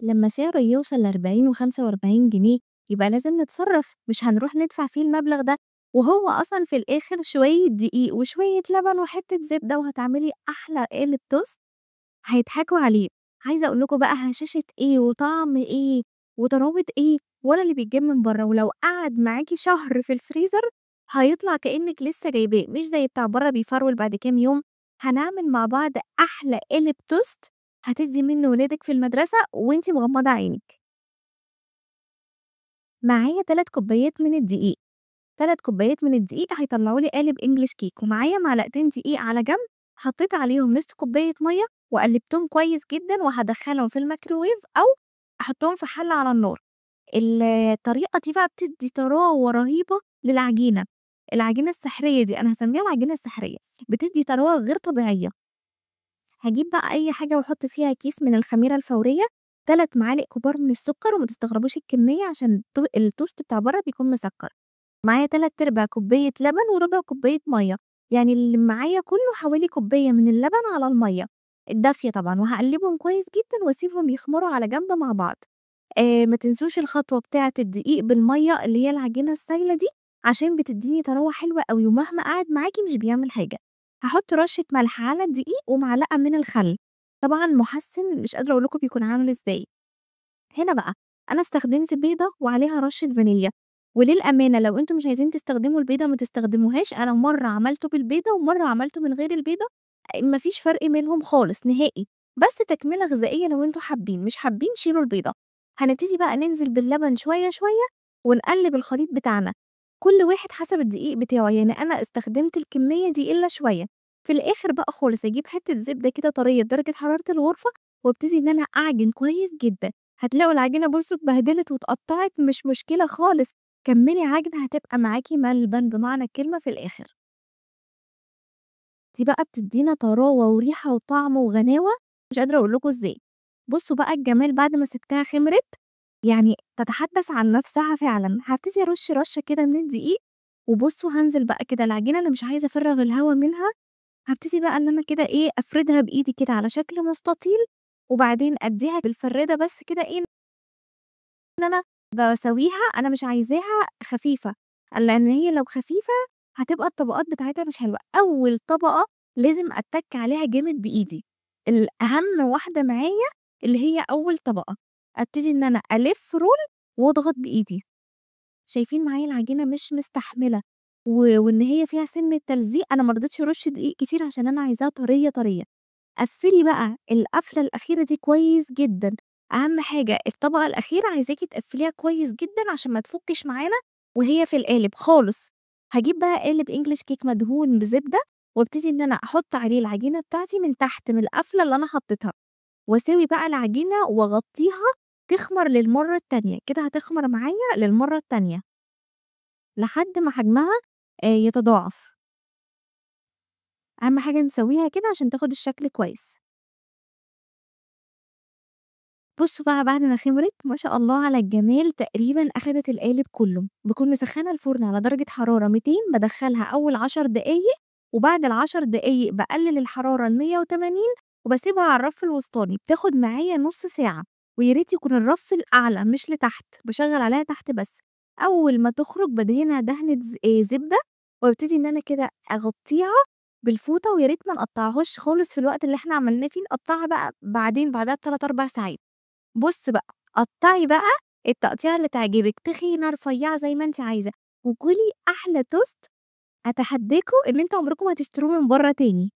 لما سعره يوصل ل40 و45 جنيه يبقى لازم نتصرف، مش هنروح ندفع فيه المبلغ ده، وهو أصلًا في الآخر شوية دقيق وشوية لبن وحتة زبدة وهتعملي أحلى قالب توست هيضحكوا عليه. عايزة أقول لكم بقى هشاشة إيه وطعم إيه وطراوة إيه ولا اللي بيتجاب من برّه، ولو قعد معاكِ شهر في الفريزر هيطلع كإنِّك لسه جايباه، مش زي بتاع برّه بيفرول بعد كام يوم. هنعمل مع بعض أحلى قالب توست هتدّي منه ولادِك في المدرسة وأنتِ مغمضة عينِك. معايا 3 كوبايات من الدقيق، 3 كوبايات من الدقيق هيطلعوا لي قالب English cake، ومعايا معلقتين دقيق على جنب، حطيت عليهم نص كوباية مَيّة وقلّبتهم كويس جدًا وهادخّلهم في الميكروويف أو أحطهم في حلة على النار. الطريقة دي بقى بتدّي طراوة رهيبة للعجينة، العجينة السحرية دي، أنا هاسميها العجينة السحرية، بتدّي طراوة غير طبيعية. هاجيب بقى أي حاجة وأحط فيها كيس من الخميرة الفورية، 3 معالق كبار من السكر وما تستغربوش الكمية عشان التوست بتاع برّه بيكون مسكّر. معايا 3/4 كوباية لبن وربع كوباية مَيّة، يعني اللي معايا كُلّه حوالي كوباية من اللبن على المَيّة الدافية طبعًا، وهاقلّبهم كويس جدًا واسيبهم يخمروا على جنب مع بعض. ما تنسوش الخطوة بتاعة الدقيق بالمَيّة اللي هي العجينة السايلة دي، عشان بتدّيني طراوة حلوة أوي ومهما قعد معاكِ مش بيعمل حاجة. هاحط رشة ملح على الدقيق ومعلقة من الخل، طبعًا مُحسِّن مش قادرة أقول لكم بيكون عامل إزاي. هنا بقى أنا استخدمت بيضة وعليها رشة فانيليا، وللأمانة لو أنتم مش عايزين تستخدموا البيضة ما تستخدموهاش، أنا مرّة عملته بالبيضة ومرّة عملته من غير البيضة، ما فيش فرق منهم خالص نهائي، بس تكملة غذائية لو أنتم حابين، مش حابين شيلوا البيضة. هنبتدي بقى ننزل باللبن شوية، شوية ونقلّب الخليط بتاعنا، كل واحد حسب الدقيق بتاعه، يعني أنا استخدمت الكمية دي إلا شوية. في الآخر بقى خالص أجيب حتة زبدة كده طرية بدرجة حرارة الغرفة وابتدي إن أنا أعجن كويس جدًا. هتلاقوا العجينة بُصّوا اتبهدلت واتقطّعت مش مشكلة خالص، كمّلي عجن هتبقى معاكِ ملبن بمعنى الكلمة في الآخر. دي بقى بتدّينا طراوة وريحة وطعم وغناوة مش قادرة أقول لكم إزاي. بُصّوا بقى الجمال بعد ما سِبتها خمرت، يعني تتحدث عن نفسها فعلًا. هابتدي أرُش رشة كده من الدقيق، وبُصّوا هانزل بقى كده العجينة اللي مش عايزة أفرّغ الهوا منها، هابتدي بقى إن أنا كده إيه، أفردها بإيدي كده على شكل مستطيل، وبعدين أدّيها بالفرّادة بس كده إيه إن أنا باسويها، أنا مش عايزاها خفيفة، لإن هي لو خفيفة هتبقى الطبقات بتاعتها مش حلوة. أول طبقة لازم أتَّك عليها جامد بإيدي، الأهم واحدة معايا اللي هي أول طبقة، أبتدي إن أنا ألِف رول وأضغط بإيدي. شايفين معايا العجينة مش مستحملة وإن هي فيها سِنّة تلزيق، أنا ما رضيتش أرُش دقيق كتير عشان أنا عايزاها طرية، طرية. قفّلي بقى القفلة الأخيرة دي كويس جدًا، أهم حاجة الطبقة الأخيرة عايزاكِ تقفّليها كويس جدًا عشان ما تفُكِّش معانا وهي في القالب خالص. هاجيب بقى قالب English cake مدهون بزبدة وابتدي إن أنا أحُط عليه العجينة بتاعتي من تحت من القفلة اللي أنا حطيتها، واساوي بقى العجينة واغطّيها تخمر للمرّة التانية، كده هتخمر معايا للمرّة التانية لحد ما حجمها يتضاعف. أهم حاجة نسويها كده عشان تاخد الشكل كويس. بُصّوا بقى بعد ما خمرت ما شاء الله على الجمال، تقريبًا أخدت القالب كلّه، باكون مسخّنة الفرن على درجة حرارة 200 بادخّلها أول 10 دقايق، وبعد ال10 دقايق باقلل الحرارة ل180 وباسيبها على الرف الوسطاني، بتاخد معايا نُص ساعة، ويا ريت يكون الرف الأعلى مش لتحت، باشغّل عليها تحت بس. أول ما تخرج بادهنها دهنة زبدة، وابتدي إن أنا كده أغطّيها بالفوطة، ويا ريت ما نقطّعهاش خالص في الوقت اللي إحنا عملناه فيه، نقطّعها بقى بعدين بعدها ب3، 4 ساعات. بُص بقى، قطّعي بقى التقطيعة اللي تعجبِك، تخينة، رفيّعة، زي ما أنتِ عايزة، وكُلي أحلى توست. أتحداكم إن أنتم عمركم ما هتشتروه من برّه تاني.